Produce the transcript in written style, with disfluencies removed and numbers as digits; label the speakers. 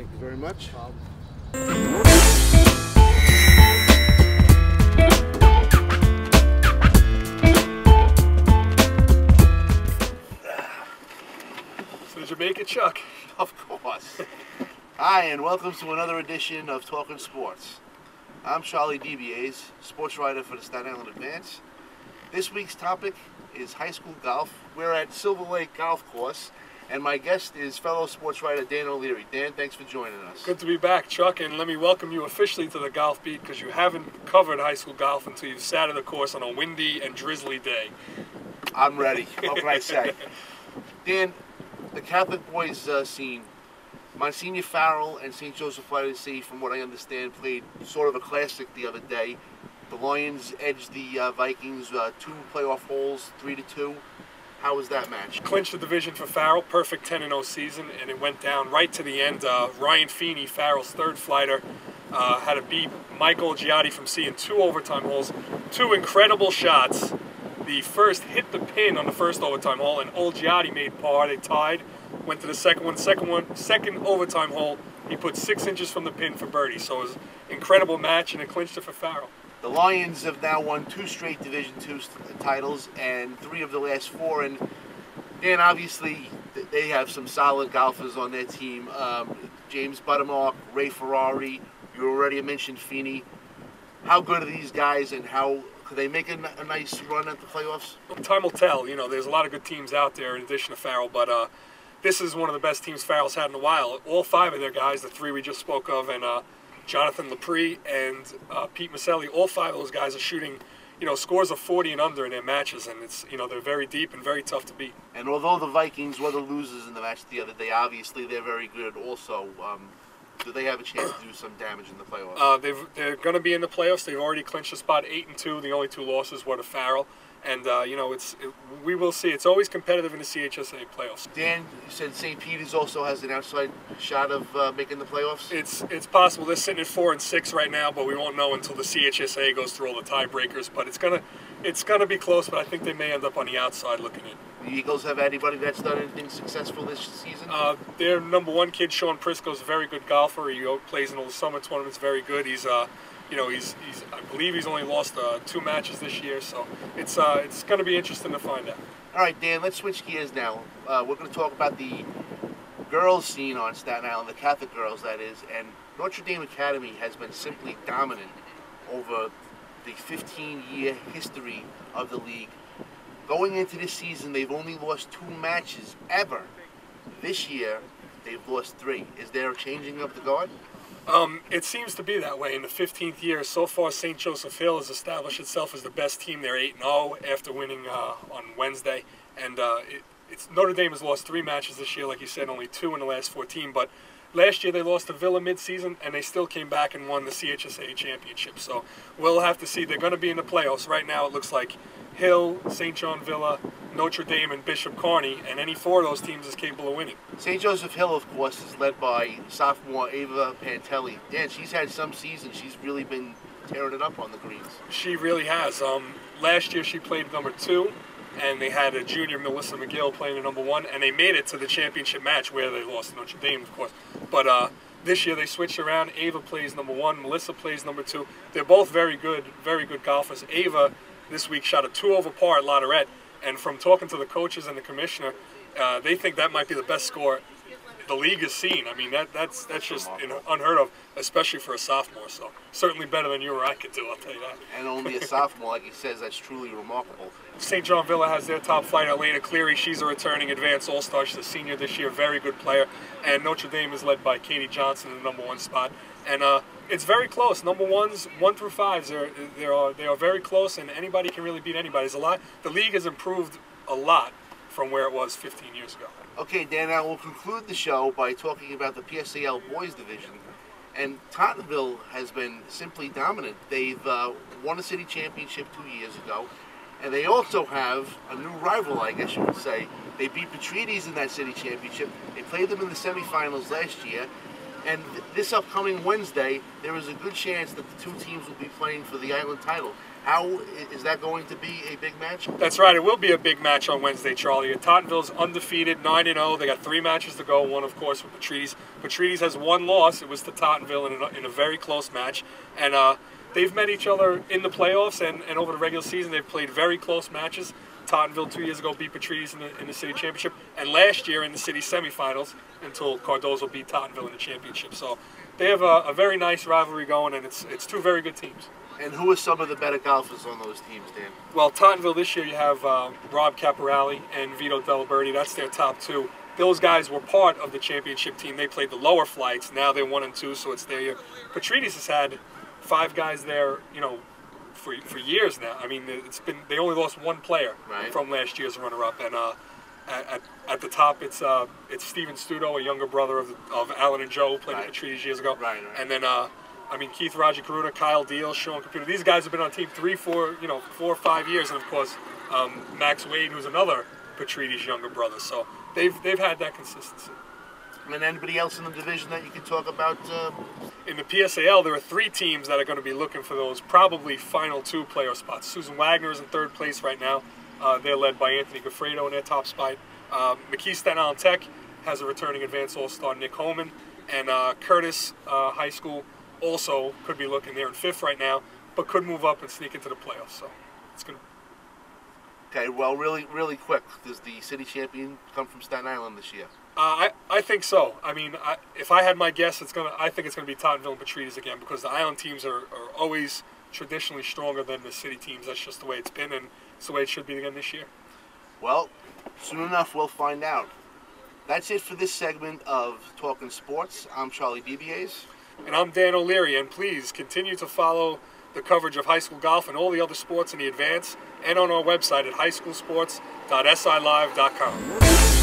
Speaker 1: Thank you very much.
Speaker 2: So did you make it, Chuck?
Speaker 1: Of course. Hi, and welcome to another edition of Talking Sports. I'm Charlie DeBiase, sports writer for the Staten Island Advance. This week's topic is high school golf. We're at Silver Lake Golf Course, and my guest is fellow sports writer Dan O'Leary. Dan, thanks for joining us.
Speaker 2: Good to be back, Chuck, and let me welcome you officially to the Golf Beat because you haven't covered high school golf until you've sat at the course on a windy and drizzly day.
Speaker 1: I'm ready. What can I say? Dan, the Catholic boys scene, Monsignor Farrell and St. Joseph Letter C, from what I understand, played sort of a classic the other day. The Lions edged the Vikings 2 playoff holes, 3-2. How was that match?
Speaker 2: Clinched the division for Farrell, perfect 10-0 season, and it went down right to the end. Ryan Feeney, Farrell's third flighter, had to beat Michael Giatti from C in 2 overtime holes. 2 incredible shots. The first hit the pin on the first overtime hole, and Old Giatti made par. They tied. Went to the second overtime hole. He put 6 inches from the pin for birdie. So it was an incredible match, and it clinched it for Farrell.
Speaker 1: The Lions have now won 2 straight Division II titles and 3 of the last 4. And Dan, obviously, they have some solid golfers on their team. James Buttermark, Ray Ferrari. You already mentioned Feeney. How good are these guys, and how could they make a nice run at the playoffs?
Speaker 2: Time will tell. You know, there's a lot of good teams out there in addition to Farrell, but this is one of the best teams Farrell's had in a while. All 5 of their guys, the 3 we just spoke of, and Jonathan Lepre and Pete Maselli, all 5 of those guys are shooting, you know, scores of 40 and under in their matches, and it's, you know, they're very deep and very tough to beat.
Speaker 1: And although the Vikings were the losers in the match the other day, obviously they're very good also. Do they have a chance to do some damage in the playoffs?
Speaker 2: They're going to be in the playoffs. They've already clinched a spot 8-2. The only 2 losses were to Farrell. And, you know, we will see. It's always competitive in the CHSA playoffs.
Speaker 1: Dan, you said St. Peter's also has an outside shot of making the playoffs?
Speaker 2: It's possible. They're sitting at 4 and 6 right now, but we won't know until the CHSA goes through all the tiebreakers. But it's gonna be close, but I think they may end up on the outside looking in.
Speaker 1: The Eagles have anybody that's done anything successful this season?
Speaker 2: Their #1 kid, Sean Prisco's a very good golfer. He plays in all the summer tournaments, very good. He's you know, I believe he's only lost 2 matches this year, so it's going to be interesting to find out.
Speaker 1: All right, Dan, let's switch gears now. We're going to talk about the girls scene on Staten Island, the Catholic girls, that is, and Notre Dame Academy has been simply dominant over the 15-year history of the league. Going into this season, they've only lost 2 matches ever. This year, they've lost 3. Is there a changing of the guard?
Speaker 2: It seems to be that way. In the 15th year, so far, St. Joseph Hill has established itself as the best team. They're 8-0 after winning on Wednesday. And Notre Dame has lost 3 matches this year, like you said, only 2 in the last 14. But last year they lost to Villa mid-season, and they still came back and won the CHSA championship. So we'll have to see. They're going to be in the playoffs. Right now it looks like Hill, St. John Villa, Notre Dame, and Bishop Kearney, and any 4 of those teams is capable of winning.
Speaker 1: St. Joseph Hill, of course, is led by sophomore Ava Pantelli. Dan, she's had some seasons. She's really been tearing it up on the greens.
Speaker 2: She really has. Last year she played #2, and they had a junior, Melissa McGill, playing at #1, and they made it to the championship match where they lost to Notre Dame, of course. But this year they switched around. Ava plays #1, Melissa plays #2. They're both very good golfers. Ava this week shot a 2 over par at Lotterette, and from talking to the coaches and the commissioner, they think that might be the best score the league has seen. I mean, that's just unheard of, especially for a sophomore. So certainly better than you or I could do, I'll tell you that.
Speaker 1: And only a sophomore, like he says, that's truly remarkable.
Speaker 2: St. John Villa has their top fighter, Elena Cleary. She's a returning advanced all-star. She's a senior this year, very good player. And Notre Dame is led by Katie Johnson in the #1 spot. And it's very close. #1s, 1 through 5s, they are very close, and anybody can really beat anybody. There's a lot. The league has improved a lot from where it was 15 years ago.
Speaker 1: Okay, Dan, now we'll conclude the show by talking about the PSAL boys division. And Tottenville has been simply dominant. They've won a city championship 2 years ago, and they also have a new rival, I guess you would say. They beat Petrides in that city championship. They played them in the semifinals last year. And this upcoming Wednesday, there is a good chance that the two teams will be playing for the Island title. How is that going to be a big match?
Speaker 2: That's right. It will be a big match on Wednesday, Charlie. Tottenville's undefeated, 9-0. They got 3 matches to go. One, of course, with Patrides. Patrides has 1 loss. It was to Tottenville in a very close match. And they've met each other in the playoffs and over the regular season. They've played very close matches. Tottenville 2 years ago beat Patrides in the city championship. And last year in the city semifinals until Cardozo beat Tottenville in the championship. So they have a very nice rivalry going, and it's 2 very good teams.
Speaker 1: And who are some of the better golfers on those teams, Dan?
Speaker 2: Well, Tottenville this year, you have Rob Caporali and Vito Delaberti. That's their top 2. Those guys were part of the championship team. They played the lower flights. Now they're 1 and 2, so it's their year. Patrides has had 5 guys there, you know, for years now. I mean, they only lost 1 player from last year's runner-up, and at the top it's Steven Studo, a younger brother of Alan and Joe, who played with Patrides years ago, and then. I mean, Keith Roger Caruta, Kyle Deal, Sean Computer. These guys have been on team 3, 4 or 5 years, and of course, Max Wade, who's another Patrides younger brother. So they've had that consistency.
Speaker 1: And anybody else in the division that you can talk about?
Speaker 2: In the PSAL, there are 3 teams that are going to be looking for those probably final 2 playoff spots. Susan Wagner is in 3rd place right now. They're led by Anthony Gaffredo in their top spot. McKee Staten Island Tech has a returning advanced all-star Nick Holman, and Curtis High School also could be looking there in 5th right now, but could move up and sneak into the playoffs. So it's going to.
Speaker 1: Okay, well, really quick, does the city champion come from Staten Island this year?
Speaker 2: I think so. I mean, if I had my guess, I think it's going to be Tottenville and Patrides again, because the Island teams are always traditionally stronger than the city teams. That's just the way it's been, and it's the way it should be again this year.
Speaker 1: Well, soon enough we'll find out. That's it for this segment of Talking Sports. I'm Charlie DeBiase.
Speaker 2: And I'm Dan O'Leary, and please continue to follow the coverage of high school golf and all the other sports in the advance, and on our website at highschoolsports.silive.com.